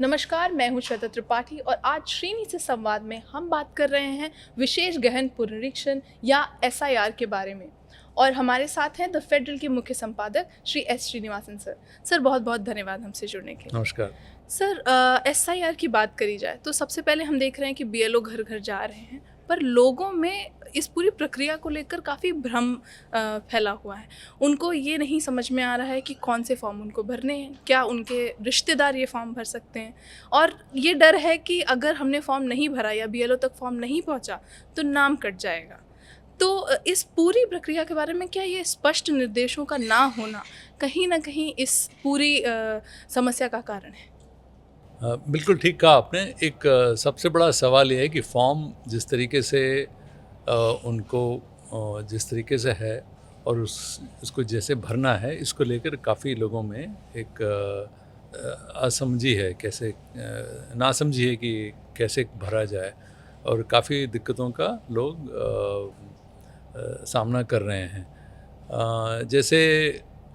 नमस्कार, मैं हूं श्वेता त्रिपाठी और आज श्रीनी से संवाद में हम बात कर रहे हैं विशेष गहन पुनरीक्षण या एसआईआर के बारे में। और हमारे साथ हैं द फेडरल के मुख्य संपादक Shri S Srinivasan sir. Sir, बहुत बहुत धन्यवाद हमसे जुड़ने के लिए। नमस्कार। सर, एसआईआर की बात करी जाए तो सबसे पहले हम देख रहे हैं कि बीएलओ घर घर जा रहे हैं, पर लोगों में इस पूरी प्रक्रिया को लेकर काफ़ी भ्रम फैला हुआ है। उनको ये नहीं समझ में आ रहा है कि कौन से फॉर्म उनको भरने हैं, क्या उनके रिश्तेदार ये फॉर्म भर सकते हैं, और ये डर है कि अगर हमने फॉर्म नहीं भरा या बीएलओ तक फॉर्म नहीं पहुंचा तो नाम कट जाएगा। तो इस पूरी प्रक्रिया के बारे में क्या ये स्पष्ट निर्देशों का ना होना कहीं ना कहीं इस पूरी समस्या का कारण है? बिल्कुल ठीक कहा आपने। एक सबसे बड़ा सवाल ये है कि फॉर्म जिस तरीके से उनको जिस तरीके से है और उसको जैसे भरना है, इसको लेकर काफ़ी लोगों में एक असमझी है, कैसे नासमझी है कि कैसे भरा जाए, और काफ़ी दिक्कतों का लोग सामना कर रहे हैं। जैसे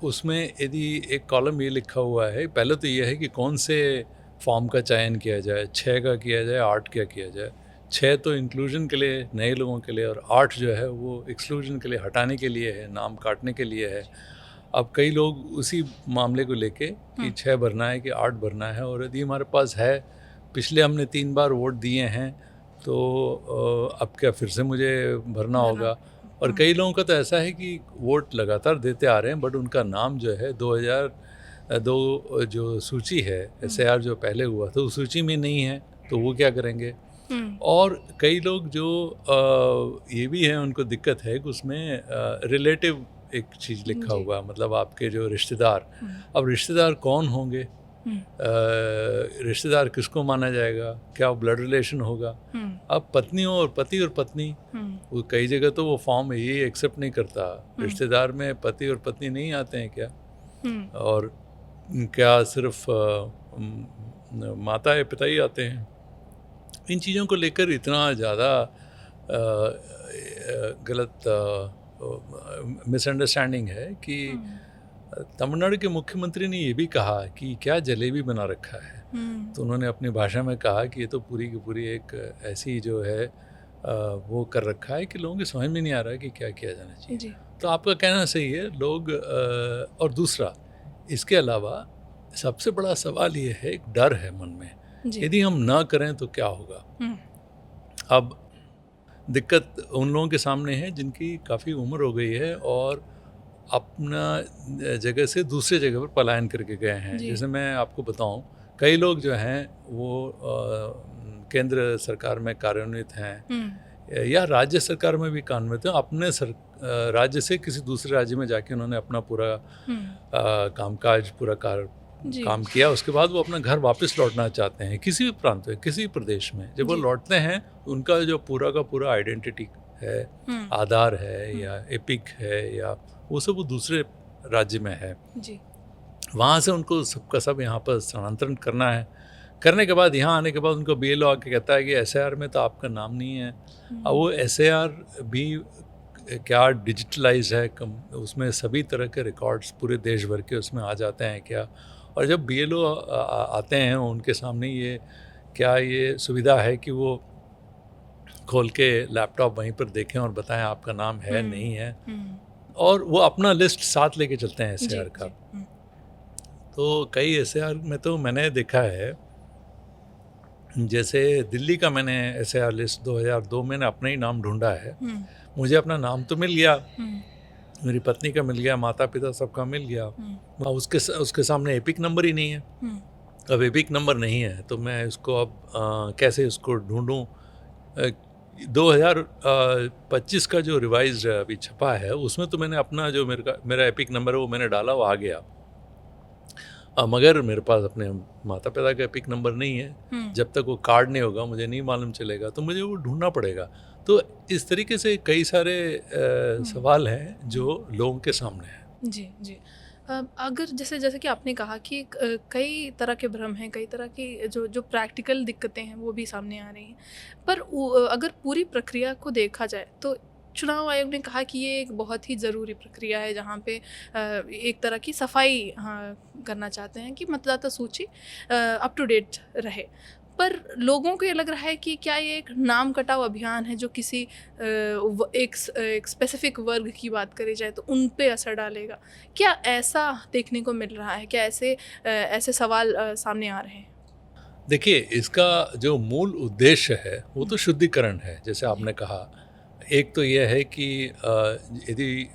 उसमें यदि एक कॉलम ये लिखा हुआ है, पहले तो ये है कि कौन से फॉर्म का चयन किया जाए, 6 का किया जाए, 8 का किया जाए। 6 तो इंक्लूजन के लिए, नए लोगों के लिए, और 8 जो है वो एक्सक्लूजन के लिए, हटाने के लिए है, नाम काटने के लिए है। अब कई लोग उसी मामले को लेके कि 6 भरना है कि 8 भरना है, और यदि हमारे पास है, पिछले हमने 3 बार वोट दिए हैं, तो अब क्या फिर से मुझे भरना होगा। और कई लोगों का तो ऐसा है कि वोट लगातार देते आ रहे हैं, बट उनका नाम जो है 2002 जो सूची है, एसआईआर जो पहले हुआ था, उस सूची में नहीं है, तो वो क्या करेंगे। और कई लोग जो ये भी है, उनको दिक्कत है कि उसमें रिलेटिव एक चीज़ लिखा हुआ, मतलब आपके जो रिश्तेदार। अब रिश्तेदार कौन होंगे, रिश्तेदार किसको माना जाएगा, क्या ब्लड रिलेशन होगा। अब पत्नी हो और पति और पत्नी, वो कई जगह तो वो फॉर्म ये एक्सेप्ट नहीं करता, रिश्तेदार में पति और पत्नी नहीं आते हैं क्या, और क्या सिर्फ माता या पिता ही आते हैं। इन चीज़ों को लेकर इतना ज़्यादा गलत मिसअंडरस्टैंडिंग है कि तमिलनाडु के मुख्यमंत्री ने ये भी कहा कि क्या जलेबी बना रखा है। तो उन्होंने अपनी भाषा में कहा कि ये तो पूरी की पूरी एक ऐसी जो है वो कर रखा है कि लोगों के समझ में नहीं आ रहा है कि क्या किया जाना चाहिए। तो आपका कहना सही है, लोग और दूसरा इसके अलावा सबसे बड़ा सवाल ये है, एक डर है मन में, यदि हम ना करें तो क्या होगा। अब दिक्कत उन लोगों के सामने है जिनकी काफ़ी उम्र हो गई है और अपना जगह से दूसरे जगह पर पलायन करके गए हैं। जैसे मैं आपको बताऊं, कई लोग जो हैं वो केंद्र सरकार में कार्यान्वित हैं या राज्य सरकार में भी कार्यान्वित हैं। अपने राज्य से किसी दूसरे राज्य में जाके उन्होंने अपना पूरा कामकाज पूरा काम किया, उसके बाद वो अपना घर वापस लौटना चाहते हैं, किसी भी प्रांत में, किसी प्रदेश में। जब वो लौटते हैं, उनका जो पूरा का पूरा आइडेंटिटी है, आधार है या एपिक है या वो सब वो दूसरे राज्य में है जी। वहाँ से उनको सबका सब यहाँ पर स्थानांतरण करना है। करने के बाद यहाँ आने के बाद उनको बीएलओ आके कहता है कि एसआईआर में तो आपका नाम नहीं है। अब वो एसआईआर भी क्या डिजिटलाइज है, उसमें सभी तरह के रिकॉर्ड्स पूरे देश भर के उसमें आ जाते हैं क्या। और जब बीएलओ आते हैं, उनके सामने ये सुविधा है कि वो खोल के लैपटॉप वहीं पर देखें और बताएं आपका नाम है नहीं है, और वो अपना लिस्ट साथ लेके चलते हैं एसआईआर का। तो कई एसआईआर में तो मैंने देखा है, जैसे दिल्ली का मैंने एसआईआर लिस्ट 2002 में अपना ही नाम ढूंढा है। मुझे अपना नाम तो मिल गया, मेरी पत्नी का मिल गया, माता पिता सबका मिल गया, उसके सामने एपिक नंबर ही नहीं है। अब एपिक नंबर नहीं है तो मैं इसको अब कैसे उसको ढूंढूं। 2025 का जो रिवाइज अभी छपा है, उसमें तो मैंने अपना जो मेरा एपिक नंबर है वो मैंने डाला, वो आ गया। मगर मेरे पास अपने माता पिता का एपिक नंबर नहीं है। जब तक वो कार्ड नहीं होगा मुझे नहीं मालूम चलेगा, तो मुझे वो ढूंढना पड़ेगा। तो इस तरीके से कई सारे सवाल हैं जो लोगों के सामने हैं। जी जी। अगर जैसे कि आपने कहा कि कई तरह के भ्रम हैं, कई तरह की जो प्रैक्टिकल दिक्कतें हैं वो भी सामने आ रही हैं, पर अगर पूरी प्रक्रिया को देखा जाए तो चुनाव आयोग ने कहा कि ये एक बहुत ही ज़रूरी प्रक्रिया है जहाँ पे एक तरह की सफाई करना चाहते हैं कि मतदाता सूची अप टू डेट रहे। पर लोगों को ये लग रहा है कि क्या ये एक नाम कटाव अभियान है जो किसी एक स्पेसिफिक वर्ग की बात करी जाए तो उन पे असर डालेगा? क्या ऐसा देखने को मिल रहा है? क्या ऐसे सवाल सामने आ रहे हैं? देखिए, इसका जो मूल उद्देश्य है वो तो शुद्धिकरण है, जैसे आपने कहा। एक तो यह है कि यदि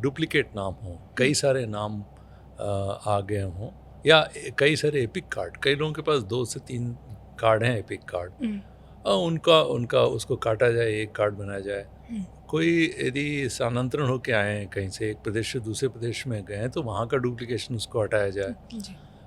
डुप्लीकेट नाम हो, कई सारे नाम आ गए हों, या कई सारे एपिक कार्ड, कई लोगों के पास 2 से 3 कार्ड हैं एपिक कार्ड, उनका उसको काटा जाए, एक कार्ड बनाया जाए। कोई यदि स्थानांतरण होकर आए हैं कहीं से, एक प्रदेश से दूसरे प्रदेश में गए हैं, तो वहाँ का डुप्लीकेशन उसको हटाया जाए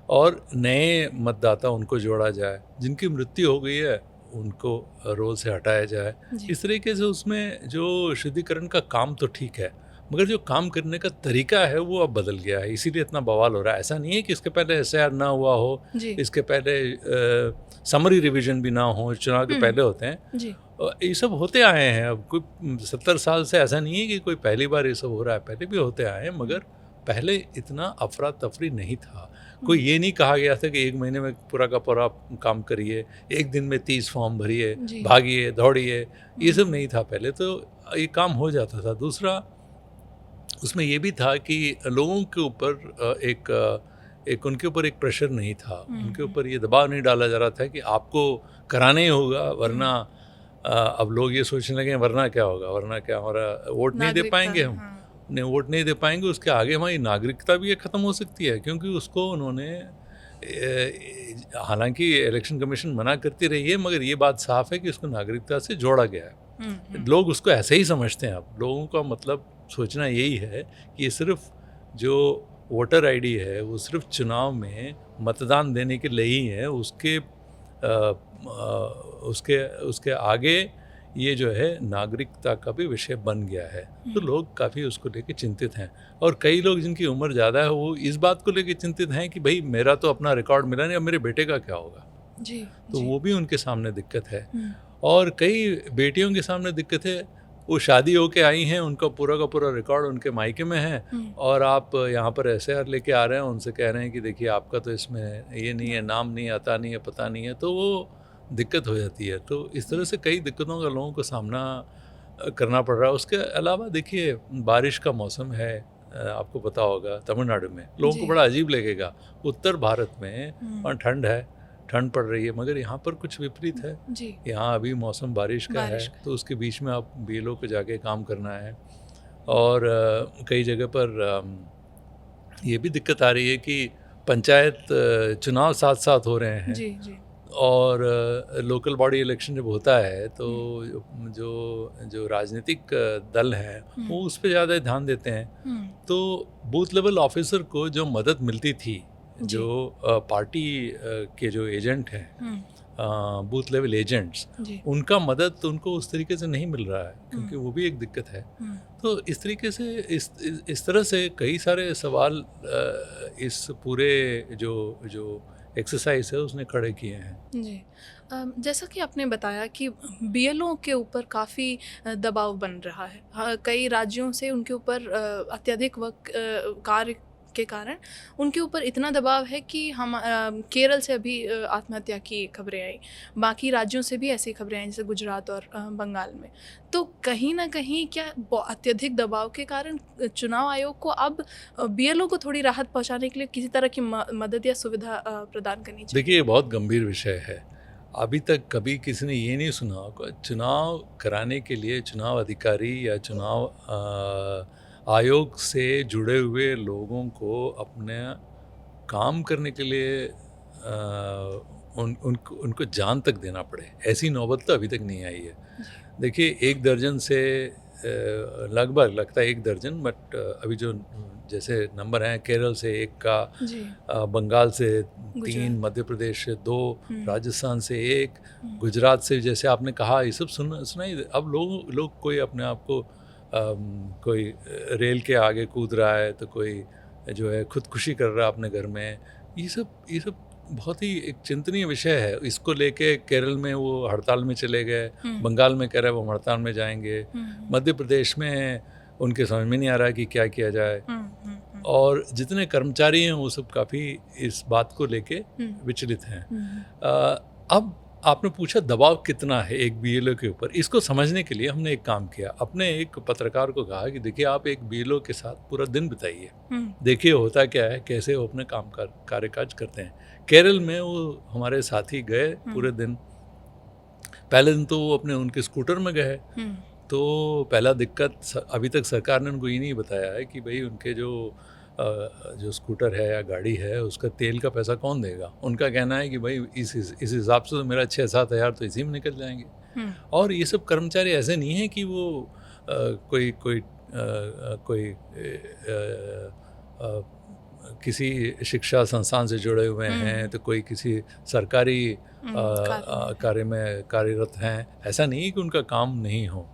और नए मतदाता उनको जोड़ा जाए। जिनकी मृत्यु हो गई है उनको रोल से हटाया जाए। इस तरीके से उसमें जो शुद्धिकरण का काम तो ठीक है, मगर जो काम करने का तरीका है वो अब बदल गया है, इसीलिए इतना बवाल हो रहा है। ऐसा नहीं है कि इसके पहले SIR ना हुआ हो, इसके पहले समरी रिवीजन भी ना हो, चुनाव के पहले होते हैं, ये सब होते आए हैं। अब कोई 70 साल से ऐसा नहीं है कि कोई पहली बार ये सब हो रहा है, पहले भी होते आए हैं, मगर पहले इतना अफरा तफरी नहीं था। कोई ये नहीं कहा गया था कि 1 महीने में पूरा का पूरा काम करिए, 1 दिन में 30 फॉर्म भरिए, भागिए, दौड़िए, ये सब नहीं था पहले, तो ये काम हो जाता था। दूसरा, उसमें ये भी था कि लोगों के ऊपर एक उनके ऊपर एक प्रेशर नहीं था, उनके ऊपर ये दबाव नहीं डाला जा रहा था कि आपको कराना ही होगा, वरना अब लोग ये सोचने लगे वरना क्या होगा, वरना क्या, हमारा वोट नहीं दे पाएंगे, हम वोट नहीं दे पाएंगे, उसके आगे हमारी नागरिकता भी ख़त्म हो सकती है, क्योंकि उसको उन्होंने, हालांकि इलेक्शन कमीशन मना करती रही है, मगर ये बात साफ है कि उसको नागरिकता से जोड़ा गया है। लोग उसको ऐसे ही समझते हैं। अब लोगों का मतलब सोचना यही है कि ये सिर्फ जो वोटर आईडी है वो सिर्फ चुनाव में मतदान देने के लिए ही है, उसके आगे ये जो है नागरिकता का भी विषय बन गया है। तो लोग काफ़ी उसको लेके चिंतित हैं, और कई लोग जिनकी उम्र ज़्यादा है वो इस बात को लेके चिंतित हैं कि भाई मेरा तो अपना रिकॉर्ड मिला नहीं, अब मेरे बेटे का क्या होगा। तो वो भी उनके सामने दिक्कत है। और कई बेटियों के सामने दिक्कत है, वो शादी होके आई हैं, उनका पूरा का पूरा रिकॉर्ड उनके मायके में है, और आप यहाँ पर SIR लेके आ रहे हैं, उनसे कह रहे हैं कि देखिए आपका तो इसमें ये नहीं है, नाम नहीं आता, नहीं है, पता नहीं है, तो वो दिक्कत हो जाती है। तो इस तरह से कई दिक्कतों का लोगों को सामना करना पड़ रहा है। उसके अलावा देखिए, बारिश का मौसम है, आपको पता होगा तमिलनाडु में लोगों को बड़ा अजीब लगेगा। उत्तर भारत में वहाँ ठंड पड़ रही है, मगर यहाँ पर कुछ विपरीत है। यहाँ अभी मौसम बारिश का है, तो उसके बीच में आप BLO को जाके काम करना है। और कई जगह पर ये भी दिक्कत आ रही है कि पंचायत चुनाव साथ साथ हो रहे हैं, और लोकल बॉडी इलेक्शन जब होता है तो जो राजनीतिक दल हैं वो उस पर ज़्यादा ध्यान देते हैं। तो बूथ लेवल ऑफिसर को जो मदद मिलती थी, जो पार्टी के जो एजेंट हैं, बूथ लेवल एजेंट्स, उनका मदद तो उनको उस तरीके से नहीं मिल रहा है, क्योंकि वो भी एक दिक्कत है। तो इस तरीके से इस तरह से कई सारे सवाल इस पूरे जो एक्सरसाइज है उसने खड़े किए हैं। जी, जैसा कि आपने बताया कि BLO के ऊपर काफ़ी दबाव बन रहा है, कई राज्यों से उनके ऊपर अत्यधिक कार्य के कारण उनके ऊपर इतना दबाव है कि हम केरल से अभी आत्महत्या की खबरें आई, बाकी राज्यों से भी ऐसी खबरें आई, जैसे गुजरात और बंगाल में। तो कहीं ना कहीं क्या अत्यधिक दबाव के कारण चुनाव आयोग को अब BLO को थोड़ी राहत पहुंचाने के लिए किसी तरह की मदद या सुविधा प्रदान करनी चाहिए? देखिए, ये बहुत गंभीर विषय है। अभी तक कभी किसी ने ये नहीं सुना होगा, चुनाव कराने के लिए चुनाव अधिकारी या चुनाव आयोग से जुड़े हुए लोगों को अपने काम करने के लिए उनको जान तक देना पड़े, ऐसी नौबत तो अभी तक नहीं आई है। देखिए, 1 दर्जन से लगभग लगता है 1 दर्जन, बट अभी जो जैसे नंबर हैं, केरल से 1 का, बंगाल से 3, मध्य प्रदेश से 2, राजस्थान से 1, गुजरात से, जैसे आपने कहा, ये सब सुनाई। अब लोग कोई अपने आप को कोई रेल के आगे कूद रहा है, तो कोई जो है खुदकुशी कर रहा है अपने घर में। ये सब बहुत ही एक चिंतनीय विषय है। इसको लेके केरल में वो हड़ताल में चले गए, बंगाल में कह रहे हैं वो हड़ताल में जाएंगे, मध्य प्रदेश में उनके समझ में नहीं आ रहा है कि क्या किया जाए, और जितने कर्मचारी हैं वो सब काफ़ी इस बात को लेके विचलित हैं। अब आपने पूछा दबाव कितना है एक बीएलओ के ऊपर, इसको समझने के लिए हमने एक काम किया। अपने एक पत्रकार को कहा कि देखिए आप एक बीएलओ के साथ पूरा दिन बिताइए, देखिए होता क्या है, कैसे वो अपने काम कार्यकाज करते हैं। केरल में वो हमारे साथी गए पूरे दिन। पहले दिन तो वो अपने उनके स्कूटर में गए, तो पहला दिक्कत अभी तक सरकार ने उनको ये नहीं बताया है कि भाई उनके जो स्कूटर है या गाड़ी है उसका तेल का पैसा कौन देगा। उनका कहना है कि भाई इस हिसाब से तो मेरा 6-7 हज़ार तो इसी में निकल जाएंगे। और ये सब कर्मचारी ऐसे नहीं हैं कि वो कोई किसी शिक्षा संस्थान से जुड़े हुए हैं, तो कोई किसी सरकारी कार्य में कार्यरत हैं। ऐसा नहीं है कि उनका काम नहीं हो,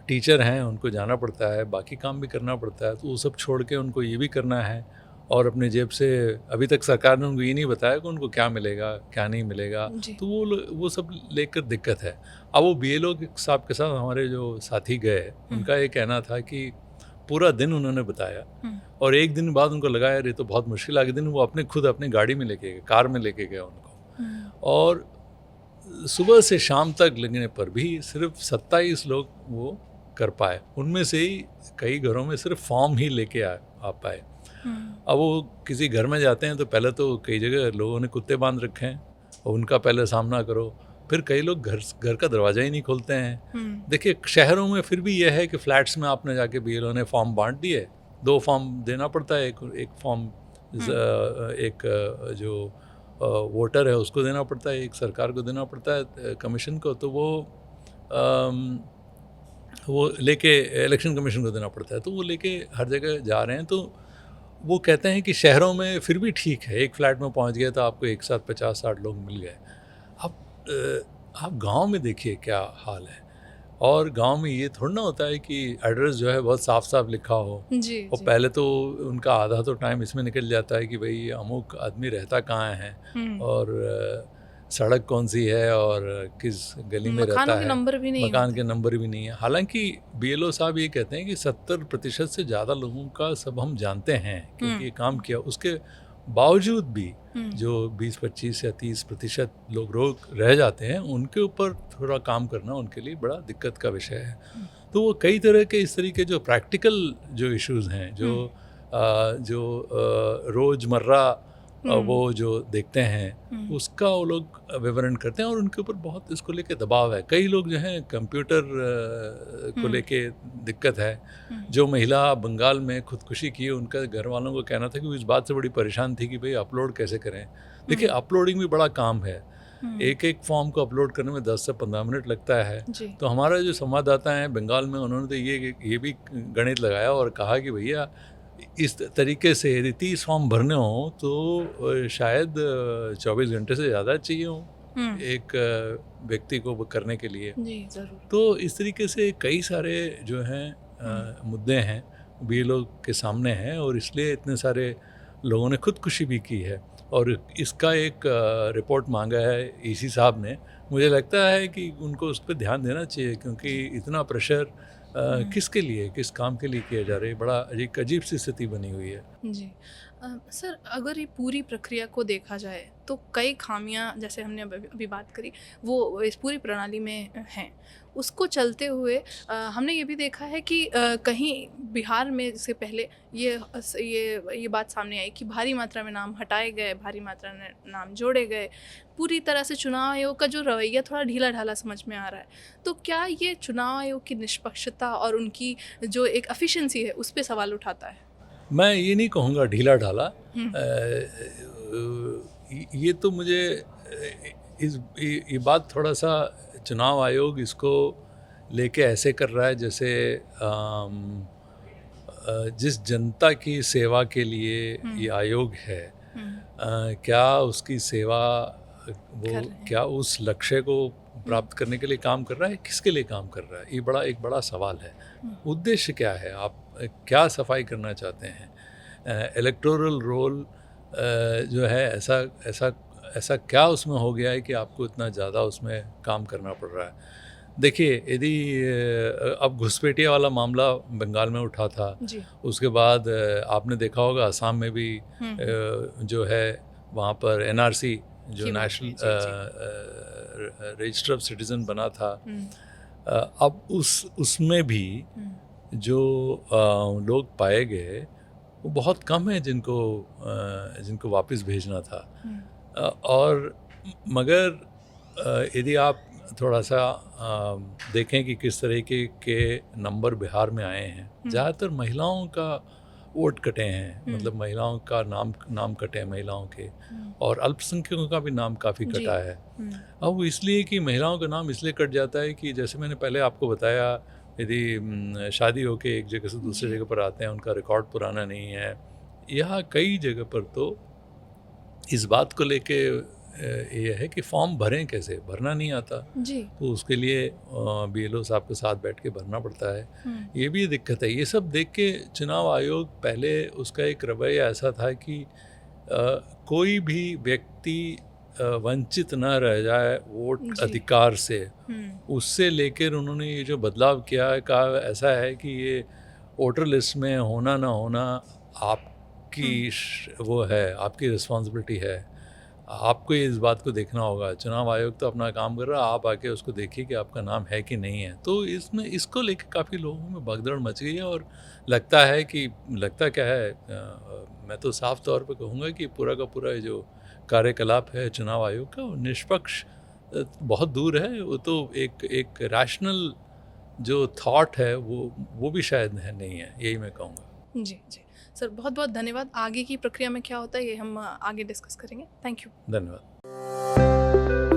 टीचर हैं, उनको जाना पड़ता है, बाकी काम भी करना पड़ता है, तो वो सब छोड़ के उनको ये भी करना है। और अपने जेब से अभी तक सरकार ने उनको ये नहीं बताया कि उनको क्या मिलेगा क्या नहीं मिलेगा, तो वो सब लेकर दिक्कत है। अब वो बीएलओ साहब के साथ हमारे जो साथी गए, उनका ये कहना था कि पूरा दिन उन्होंने बताया, और एक दिन बाद उनको लगा यार ये तो बहुत मुश्किल आ गई। दिन वो खुद अपनी गाड़ी में लेके गए, कार में लेके गए उनको, और सुबह से शाम तक लगने पर भी सिर्फ 27 लोग वो कर पाए। उनमें से ही कई घरों में सिर्फ फॉर्म ही लेके आ पाए। अब वो किसी घर में जाते हैं तो पहले तो कई जगह लोगों ने कुत्ते बांध रखे हैं और उनका पहले सामना करो, फिर कई लोग घर का दरवाज़ा ही नहीं खोलते हैं। देखिए शहरों में फिर भी यह है कि फ्लैट्स में आपने जाके बीएलओ ने फॉर्म बांट दिए, 2 फॉर्म देना पड़ता है, एक फॉर्म एक जो वोटर है उसको देना पड़ता है, एक सरकार को देना पड़ता है कमीशन को, तो वो लेके इलेक्शन कमीशन को देना पड़ता है, तो वो लेके हर जगह जा रहे हैं। तो वो कहते हैं कि शहरों में फिर भी ठीक है, एक फ्लैट में पहुंच गए तो आपको एक साथ 50-60 लोग मिल गए। अब आप गांव में देखिए क्या हाल है, और गांव में ये थोड़ा ना होता है कि एड्रेस जो है बहुत साफ साफ लिखा हो। और पहले तो उनका आधा तो टाइम इसमें निकल जाता है कि भाई अमुक आदमी रहता कहाँ है, और सड़क कौन सी है, और किस गली में रहता है, मकान के नंबर भी नहीं है। हालांकि बीएलओ साहब ये कहते हैं कि 70% से ज़्यादा लोगों का सब हम जानते हैं क्योंकि ये काम किया, उसके बावजूद भी जो 20-25 या 30% लोग रह जाते हैं, उनके ऊपर थोड़ा काम करना उनके लिए बड़ा दिक्कत का विषय है। तो वो कई तरह के इस तरीके जो प्रैक्टिकल जो इश्यूज़ हैं, जो रोज़मर्रा वो जो देखते हैं उसका वो लोग विवरण करते हैं, और उनके ऊपर बहुत इसको लेके दबाव है। कई लोग जो हैं कंप्यूटर को लेके दिक्कत है। जो महिला बंगाल में खुदकुशी की, उनका घर वालों को कहना था कि वो इस बात से बड़ी परेशान थी कि भाई अपलोड कैसे करें। देखिए अपलोडिंग भी बड़ा काम है, एक फॉर्म को अपलोड करने में 10 से 15 मिनट लगता है। तो हमारा जो संवाददाता है बंगाल में, उन्होंने तो ये भी गणित लगाया और कहा कि भैया इस तरीके से यदि 30 फॉर्म भरने हो तो शायद 24 घंटे से ज़्यादा चाहिए हो एक व्यक्ति को करने के लिए। जी ज़रूर। तो इस तरीके से कई सारे जो हैं मुद्दे हैं बीएलओ के सामने हैं, और इसलिए इतने सारे लोगों ने खुदकुशी भी की है, और इसका एक रिपोर्ट मांगा है ईसी साहब ने। मुझे लगता है कि उनको उस पर ध्यान देना चाहिए, क्योंकि इतना प्रेशर किसके लिए, किस काम के लिए किया जा रहा है, बड़ा अजीब सी स्थिति बनी हुई है। जी सर, अगर ये पूरी प्रक्रिया को देखा जाए तो कई खामियां, जैसे हमने अभी बात करी, वो इस पूरी प्रणाली में हैं। उसको चलते हुए हमने ये भी देखा है कि कहीं बिहार में से पहले ये बात सामने आई कि भारी मात्रा में नाम हटाए गए, भारी मात्रा में नाम जोड़े गए। पूरी तरह से चुनाव आयोग का जो रवैया थोड़ा ढीला ढाला समझ में आ रहा है। तो क्या ये चुनाव आयोग की निष्पक्षता और उनकी जो एक एफिशिएंसी है उस पर सवाल उठाता है? मैं ये नहीं कहूँगा ढीला ढाला, ये तो मुझे ये बात थोड़ा सा चुनाव आयोग इसको लेके ऐसे कर रहा है जैसे जिस जनता की सेवा के लिए ये आयोग है, क्या उसकी सेवा वो क्या उस लक्ष्य को प्राप्त करने के लिए काम कर रहा है, किसके लिए काम कर रहा है, ये एक बड़ा सवाल है। उद्देश्य क्या है, आप क्या सफाई करना चाहते हैं? इलेक्टोरल रोल जो है ऐसा ऐसा क्या उसमें हो गया है कि आपको इतना ज़्यादा उसमें काम करना पड़ रहा है? देखिए, यदि अब घुसपैठिया वाला मामला बंगाल में उठा था, जी। उसके बाद आपने देखा होगा असम में भी जो है वहाँ पर एनआरसी जो की बात नेशनल हुई, जी, रजिस्टर ऑफ सिटीज़न बना था। जी। अब उसमें भी जो लोग पाए गए वो बहुत कम है जिनको वापस भेजना था। और मगर यदि आप थोड़ा सा देखें कि किस तरीके के नंबर बिहार में आए हैं, ज़्यादातर महिलाओं का वोट कटे हैं, मतलब महिलाओं का नाम कटे हैं महिलाओं के, और अल्पसंख्यकों का भी नाम काफ़ी कटा है। अब वो इसलिए कि महिलाओं का नाम इसलिए कट जाता है कि जैसे मैंने पहले आपको बताया, यदि शादी होके एक जगह से दूसरी जगह पर आते हैं, उनका रिकॉर्ड पुराना नहीं है। यहाँ कई जगह पर तो इस बात को लेके ये है कि फॉर्म भरें कैसे, भरना नहीं आता जी। तो उसके लिए बीएलओ साहब के साथ बैठ के भरना पड़ता है। ये भी दिक्कत है। ये सब देख के चुनाव आयोग पहले उसका एक रवैया ऐसा था कि कोई भी व्यक्ति वंचित न रह जाए वोट अधिकार से, उससे लेकर उन्होंने ये जो बदलाव किया है, कहा ऐसा है कि ये वोटर लिस्ट में होना ना होना आपकी वो है, आपकी रिस्पॉन्सिबिलिटी है, आपको इस बात को देखना होगा। चुनाव आयोग तो अपना काम कर रहा है, आप आके उसको देखिए कि आपका नाम है कि नहीं है। तो इसमें इसको लेकर काफ़ी लोगों में भगदड़ मच गई है, और लगता क्या है, मैं तो साफ तौर पे कहूँगा कि पूरा का पूरा जो कार्यकलाप है चुनाव आयोग का, वो निष्पक्ष बहुत दूर है। वो तो एक रैशनल जो थॉट है वो भी शायद नहीं है, यही मैं कहूँगा। जी, जी। सर बहुत बहुत धन्यवाद। आगे की प्रक्रिया में क्या होता है ये हम आगे डिस्कस करेंगे। Thank you. धन्यवाद।